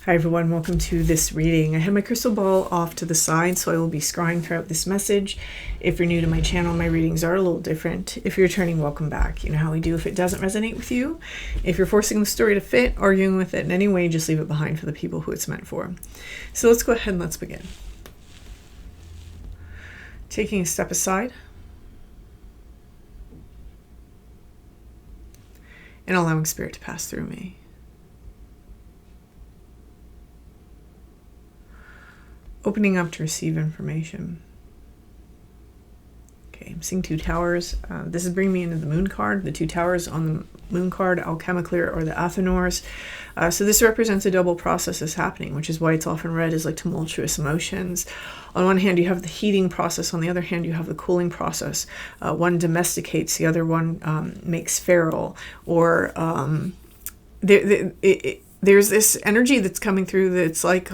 Hi everyone, welcome to this reading. I have my crystal ball off to the side, so I will be scrying throughout this message. If you're new to my channel, my readings are a little different. If you're returning, welcome back. You know how we do if it doesn't resonate with you. If you're forcing the story to fit, arguing with it in any way, just leave it behind for the people who it's meant for. So let's go ahead and let's begin. Taking a step aside and allowing spirit to pass through me. Opening up to receive information. Okay, I'm seeing two towers. This is bringing me into the moon card. The two towers on the moon card, alchemically, or the Athenors. So this represents a double process is happening, which is why it's often read as like tumultuous emotions. On one hand, you have the heating process. On the other hand, you have the cooling process. One domesticates, the other one makes feral. Or there's this energy that's coming through that's like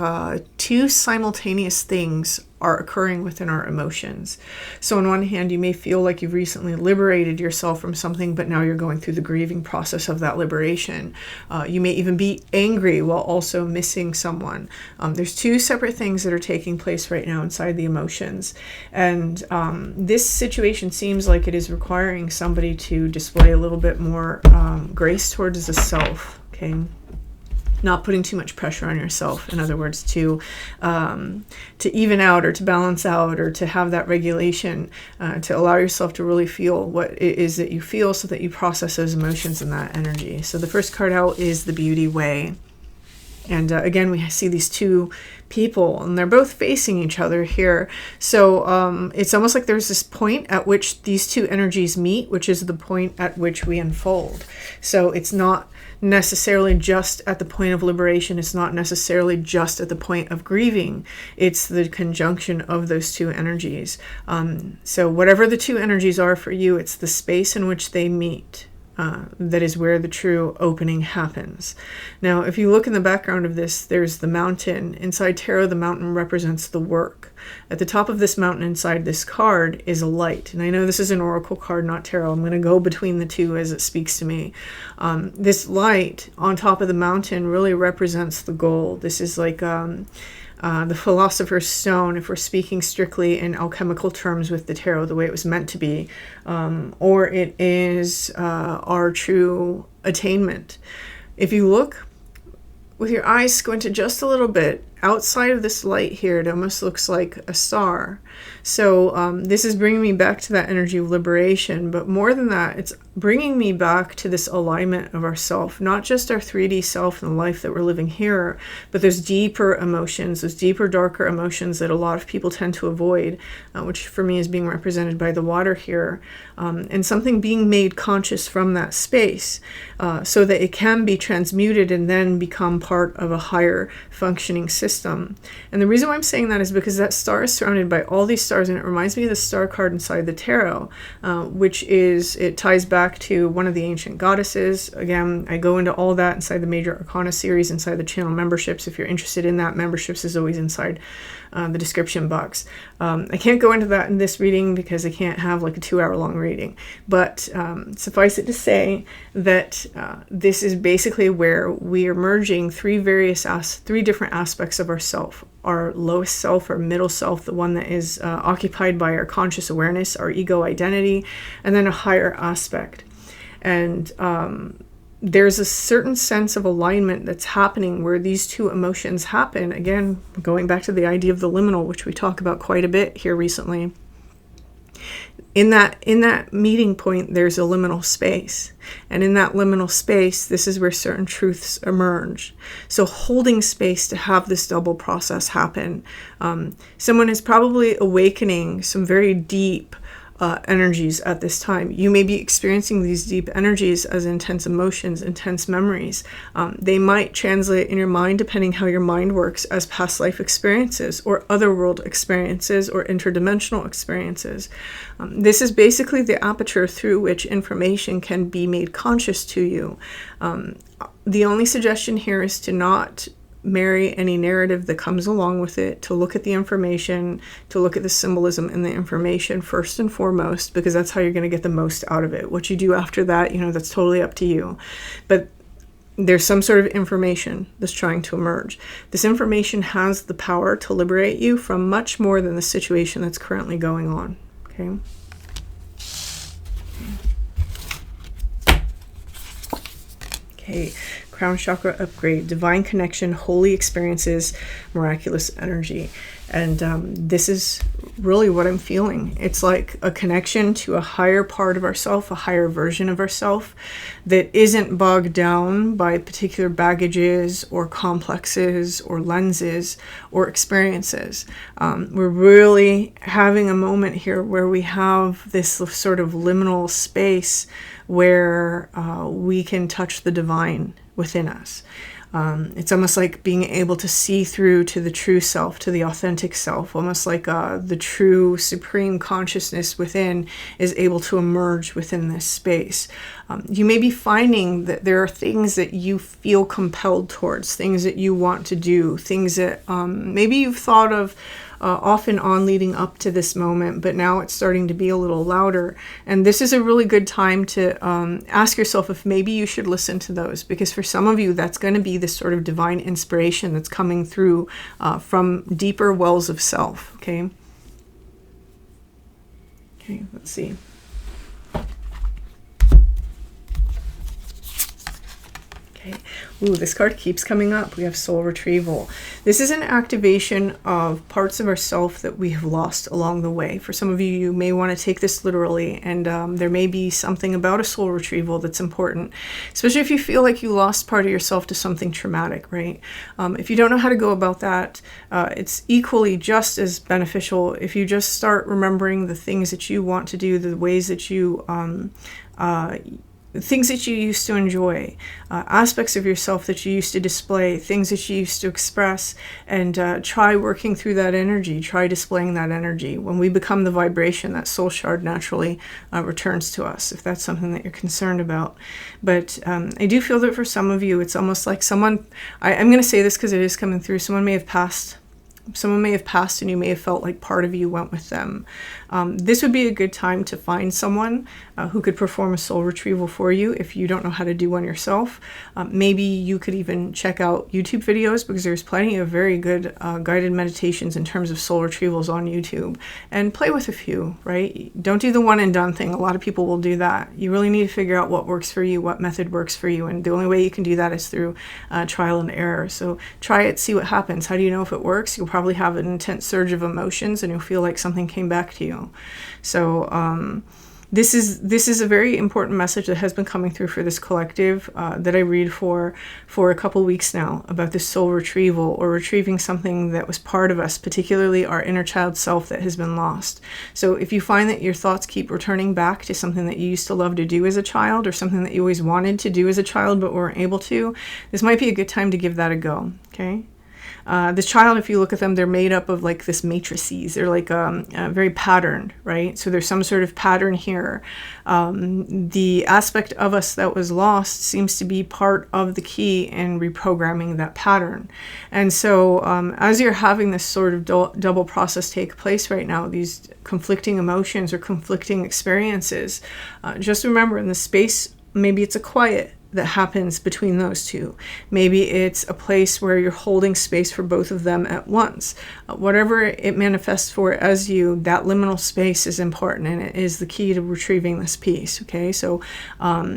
two simultaneous things are occurring within our emotions. So on one hand, you may feel like you've recently liberated yourself from something, but now you're going through the grieving process of that liberation. You may even be angry while also missing someone. There's two separate things that are taking place right now inside the emotions. And this situation seems like it is requiring somebody to display a little bit more grace towards the self, okay? Not putting too much pressure on yourself. In other words, to even out or to balance out or to have that regulation, to allow yourself to really feel what it is that you feel so that you process those emotions and that energy. So the first card out is the Beauty Way. And again, we see these two people and they're both facing each other here. So it's almost like there's this point at which these two energies meet, which is the point at which we unfold. So it's not necessarily just at the point of liberation. It's not necessarily just at the point of grieving. It's the conjunction of those two energies. So whatever the two energies are for you, it's the space in which they meet. That is where the true opening happens. Now, if you look in the background of this, there's the mountain. Inside tarot, the mountain represents the work. At the top of this mountain inside this card is a light. And I know this is an oracle card, not tarot. I'm going to go between the two as it speaks to me. This light on top of the mountain really represents the goal. This is like the Philosopher's Stone, if we're speaking strictly in alchemical terms with the tarot, the way it was meant to be, or it is our true attainment. If you look with your eyes squinted just a little bit, outside of this light here, it almost looks like a star. So this is bringing me back to that energy of liberation, but more than that, it's bringing me back to this alignment of ourself, not just our 3D self and the life that we're living here, but those deeper emotions, those deeper, darker emotions that a lot of people tend to avoid, which for me is being represented by the water here, and something being made conscious from that space so that it can be transmuted and then become part of a higher functioning system. And the reason why I'm saying that is because that star is surrounded by all these stars, and it reminds me of the star card inside the tarot, which is, it ties back to one of the ancient goddesses. Again, I go into all that inside the Major Arcana Series, inside the channel memberships. If you're interested in that, memberships is always inside the description box. I can't go into that in this reading because I can't have like a 2-hour-long reading, but suffice it to say that this is basically where we are merging three different aspects of ourself. Our lowest self, our middle self, the one that is occupied by our conscious awareness, our ego identity, and then a higher aspect. And there's a certain sense of alignment that's happening where these two emotions happen. Again, going back to the idea of the liminal, which we talk about quite a bit here recently. In that meeting point, there's a liminal space. And in that liminal space, this is where certain truths emerge. So holding space to have this double process happen. Someone is probably awakening some very deep energies at this time. You may be experiencing these deep energies as intense emotions, intense memories. They might translate in your mind, depending how your mind works, as past life experiences or otherworld experiences or interdimensional experiences. This is basically the aperture through which information can be made conscious to you. The only suggestion here is to not marry any narrative that comes along with it, to look at the information, to look at the symbolism in the information first and foremost, because that's how you're going to get the most out of it. What you do after that, that's totally up to you. But there's some sort of information that's trying to emerge. This information has the power to liberate you from much more than the situation that's currently going on. Okay. Okay. Crown chakra upgrade, divine connection, holy experiences, miraculous energy. And this is really what I'm feeling. It's like a connection to a higher part of ourself, a higher version of ourself that isn't bogged down by particular baggages or complexes or lenses or experiences. We're really having a moment here where we have this sort of liminal space where we can touch the divine within us. It's almost like being able to see through to the true self, to the authentic self, almost like the true supreme consciousness within is able to emerge within this space. You may be finding that there are things that you feel compelled towards, things that you want to do, things that maybe you've thought of off and on leading up to this moment, but now it's starting to be a little louder. And this is a really good time to ask yourself if maybe you should listen to those, because for some of you, that's going to be this sort of divine inspiration that's coming through from deeper wells of self. Okay. Okay, let's see. Okay. Ooh, this card keeps coming up. We have soul retrieval. This is an activation of parts of ourself that we have lost along the way. For some of you, you may want to take this literally, and there may be something about a soul retrieval that's important, especially if you feel like you lost part of yourself to something traumatic, right? If you don't know how to go about that, it's equally just as beneficial if you just start remembering the things that you want to do, the ways that you things that you used to enjoy, aspects of yourself that you used to display, things that you used to express, and try working through that energy, try displaying that energy. When we become the vibration, that soul shard naturally returns to us, if that's something that you're concerned about. But I do feel that for some of you, it's almost like someone, I'm going to say this because it is coming through, someone may have passed. Someone may have passed and you may have felt like part of you went with them. This would be a good time to find someone who could perform a soul retrieval for you if you don't know how to do one yourself. Maybe you could even check out YouTube videos, because there's plenty of very good guided meditations in terms of soul retrievals on YouTube, and play with a few, right? Don't do the one and done thing. A lot of people will do that. You really need to figure out what works for you, what method works for you, and the only way you can do that is through trial and error. So try it, see what happens. How do you know if it works? You'll probably have an intense surge of emotions and you'll feel like something came back to you. So this is a very important message that has been coming through for this collective that I read for a couple weeks now, about this soul retrieval, or retrieving something that was part of us, particularly our inner child self that has been lost. So if you find that your thoughts keep returning back to something that you used to love to do as a child, or something that you always wanted to do as a child but weren't able to, this might be a good time to give that a go. Okay. This child, if you look at them, they're made up of like this matrices. They're like very patterned, right? So there's some sort of pattern here. The aspect of us that was lost seems to be part of the key in reprogramming that pattern. And so as you're having this sort of double process take place right now, these conflicting emotions or conflicting experiences, just remember, in the space, maybe it's a quiet that happens between those two. Maybe it's a place where you're holding space for both of them at once. Whatever it manifests for as you, that liminal space is important, and it is the key to retrieving this piece. Okay, so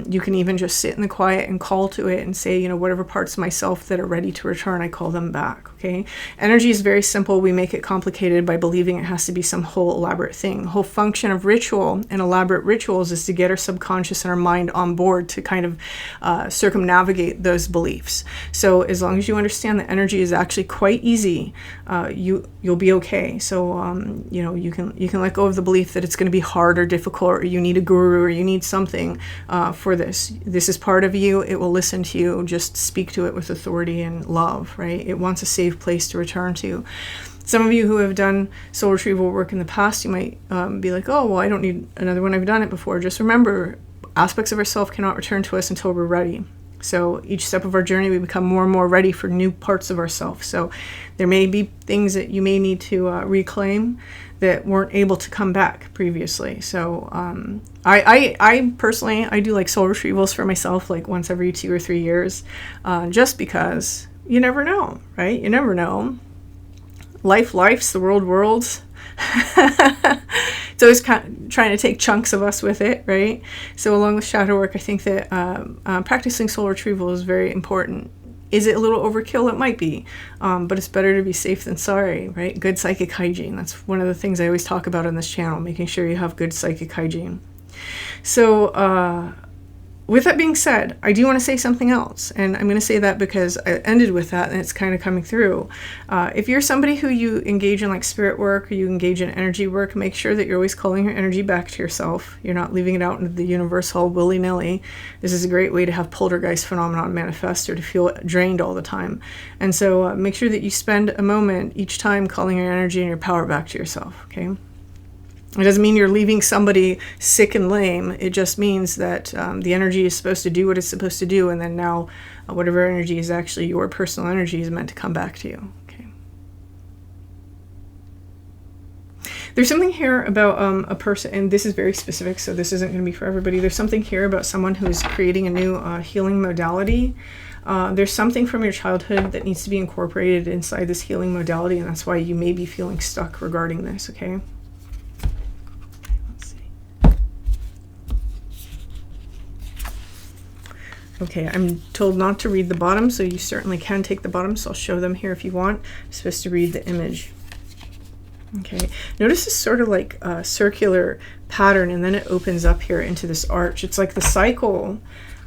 you can even just sit in the quiet and call to it and say, whatever parts of myself that are ready to return, I call them back. Okay, energy is very simple. We make it complicated by believing it has to be some whole elaborate thing. The whole function of ritual and elaborate rituals is to get our subconscious and our mind on board to kind of circumnavigate those beliefs. So as long as you understand that energy is actually quite easy, you'll be okay. So you can let go of the belief that it's going to be hard or difficult, or you need a guru, or you need something for this. This is part of you. It will listen to you. Just speak to it with authority and love, right? It wants a safe place to return to. Some of you who have done soul retrieval work in the past, you might be like, oh, well, I don't need another one. I've done it before. Just remember, aspects of ourselves cannot return to us until we're ready. So each step of our journey, we become more and more ready for new parts of ourselves. So there may be things that you may need to reclaim that weren't able to come back previously. So I personally, I do like soul retrievals for myself, like once every 2 or 3 years, just because you never know, right? You never know. Life's, the world's. It's always kind of trying to take chunks of us with it, right? So along with shadow work, I think that practicing soul retrieval is very important. Is it a little overkill? It might be, but it's better to be safe than sorry, right? Good psychic hygiene. That's one of the things I always talk about on this channel, making sure you have good psychic hygiene. So with that being said, I do want to say something else, and I'm going to say that because I ended with that and it's kind of coming through. If you're somebody who you engage in like spirit work or you engage in energy work, make sure that you're always calling your energy back to yourself. You're not leaving it out into the universe all willy-nilly. This is a great way to have poltergeist phenomenon manifest or to feel drained all the time. And so make sure that you spend a moment each time calling your energy and your power back to yourself, okay? It doesn't mean you're leaving somebody sick and lame. It just means that the energy is supposed to do what it's supposed to do, and then now whatever energy is actually your personal energy is meant to come back to you. Okay. There's something here about a person, and this is very specific, so this isn't going to be for everybody. There's something here about someone who's creating a new healing modality. There's something from your childhood that needs to be incorporated inside this healing modality, and that's why you may be feeling stuck regarding this, okay? Okay, I'm told not to read the bottom, so you certainly can take the bottom, so I'll show them here if you want. I'm supposed to read the image. Okay, notice this sort of like a circular pattern, and then it opens up here into this arch. It's like the cycle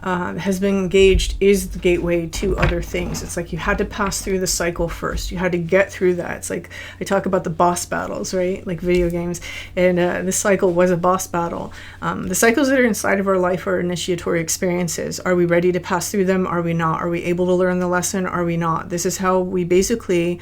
has been engaged is the gateway to other things. It's like you had to pass through the cycle first. You had to get through that. It's like I talk about the boss battles, right? Like video games. And the cycle was a boss battle. The cycles that are inside of our life are initiatory experiences. Are we ready to pass through them? Are we not? Are we able to learn the lesson? Are we not? This is how we basically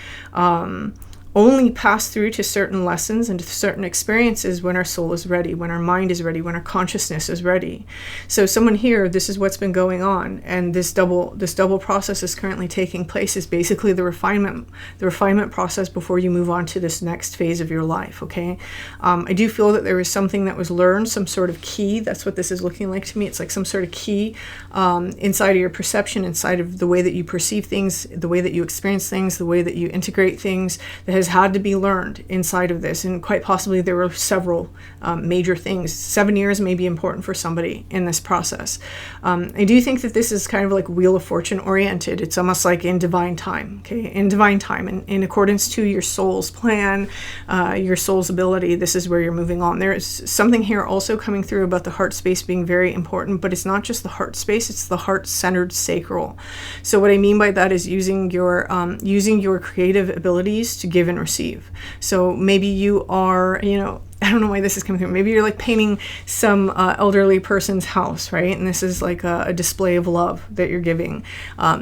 only pass through to certain lessons and to certain experiences when our soul is ready, when our mind is ready, when our consciousness is ready. So someone here, this is what's been going on, and this double process is currently taking place. Is basically the refinement process before you move on to this next phase of your life. Okay, I do feel that there was something that was learned, some sort of key. That's what this is looking like to me. It's like some sort of key inside of your perception, inside of the way that you perceive things, the way that you experience things, the way that you integrate things, that has had to be learned inside of this. And quite possibly there were several major things. 7 years may be important for somebody in this process. I do think that this is kind of like Wheel of Fortune oriented. It's almost like in divine time, okay? In divine time, and in accordance to your soul's plan, your soul's ability, this is where you're moving on. There is something here also coming through about the heart space being very important, but it's not just the heart space, it's the heart-centered sacral. So what I mean by that is using your creative abilities to give and receive. So maybe you are, I don't know why this is coming through. Maybe you're like painting some elderly person's house, right? And this is like a display of love that you're giving.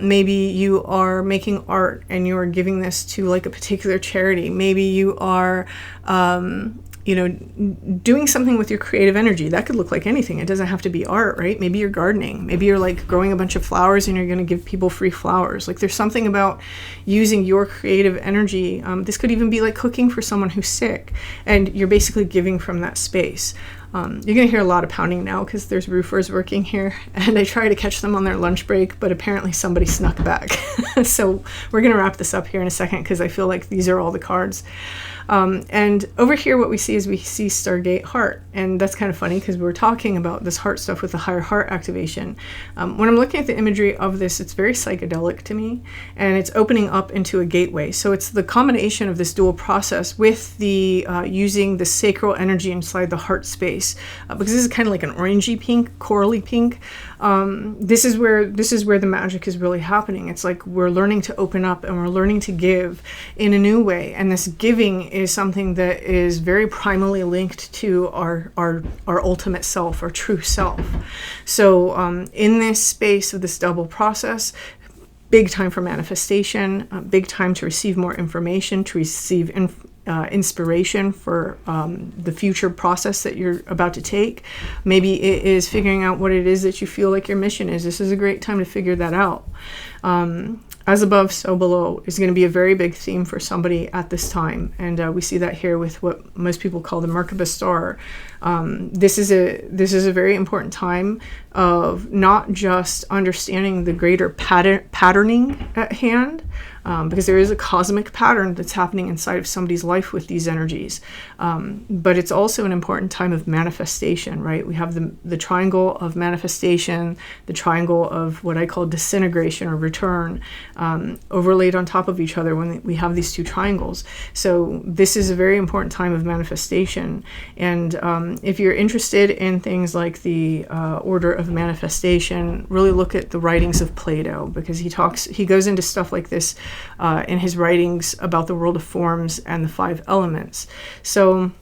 Maybe you are making art and you're giving this to like a particular charity. Maybe you are, doing something with your creative energy. That could look like anything. It doesn't have to be art, right? Maybe you're gardening. Maybe you're like growing a bunch of flowers and you're going to give people free flowers. Like there's something about using your creative energy. This could even be like cooking for someone who's sick, and you're basically giving from that space. You're going to hear a lot of pounding now because there's roofers working here, and I try to catch them on their lunch break, but apparently somebody snuck back. So we're going to wrap this up here in a second because I feel like these are all the cards. And over here what we see is we see Stargate Heart, and that's kind of funny because we're talking about this heart stuff with the higher heart activation. When I'm looking at the imagery of this, it's very psychedelic to me, and it's opening up into a gateway. So it's the combination of this dual process with the using the sacral energy inside the heart space, because this is kind of like an orangey pink, corally pink. This is where the magic is really happening. It's like we're learning to open up and we're learning to give in a new way, and this giving is something that is very primally linked to our ultimate self, our true self. So in this space of this double process, big time for manifestation, big time to receive more information, to receive inspiration for the future process that you're about to take. Maybe it is figuring out what it is that you feel like your mission is. This is a great time to figure that out. As above, so below is going to be a very big theme for somebody at this time. And we see that here with what most people call the Merkaba star. This is a very important time of not just understanding the greater patterning at hand, because there is a cosmic pattern that's happening inside of somebody's life with these energies. But it's also an important time of manifestation, right? We have the triangle of manifestation, the triangle of what I call disintegration or return, overlaid on top of each other when we have these two triangles. So this is a very important time of manifestation. And if you're interested in things like the order of manifestation, really look at the writings of Plato, because he goes into stuff like this in his writings about the world of forms and the 5 elements. So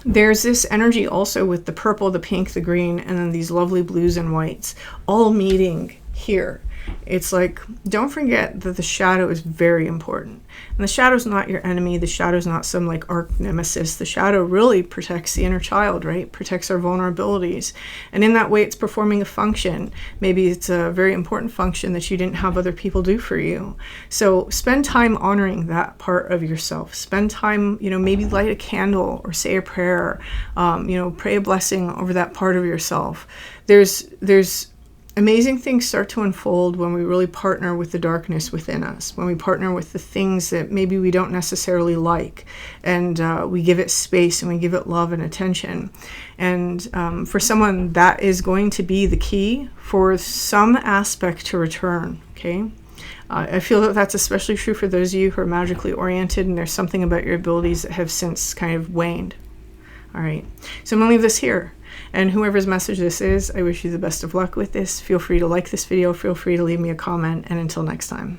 there's this energy also with the purple, the pink, the green, and then these lovely blues and whites all meeting here. It's like, don't forget that the shadow is very important. And the shadow's not your enemy. The shadow's not some like arch nemesis. The shadow really protects the inner child, right? Protects our vulnerabilities. And in that way, it's performing a function. Maybe it's a very important function that you didn't have other people do for you. So spend time honoring that part of yourself. Spend time, maybe light a candle or say a prayer, pray a blessing over that part of yourself. There's amazing things start to unfold when we really partner with the darkness within us, when we partner with the things that maybe we don't necessarily like, and we give it space and we give it love and attention. And for someone, that is going to be the key for some aspect to return, okay? I feel that that's especially true for those of you who are magically oriented and there's something about your abilities that have since kind of waned. All right, so I'm going to leave this here. And whoever's message this is, I wish you the best of luck with this. Feel free to like this video. Feel free to leave me a comment. And until next time.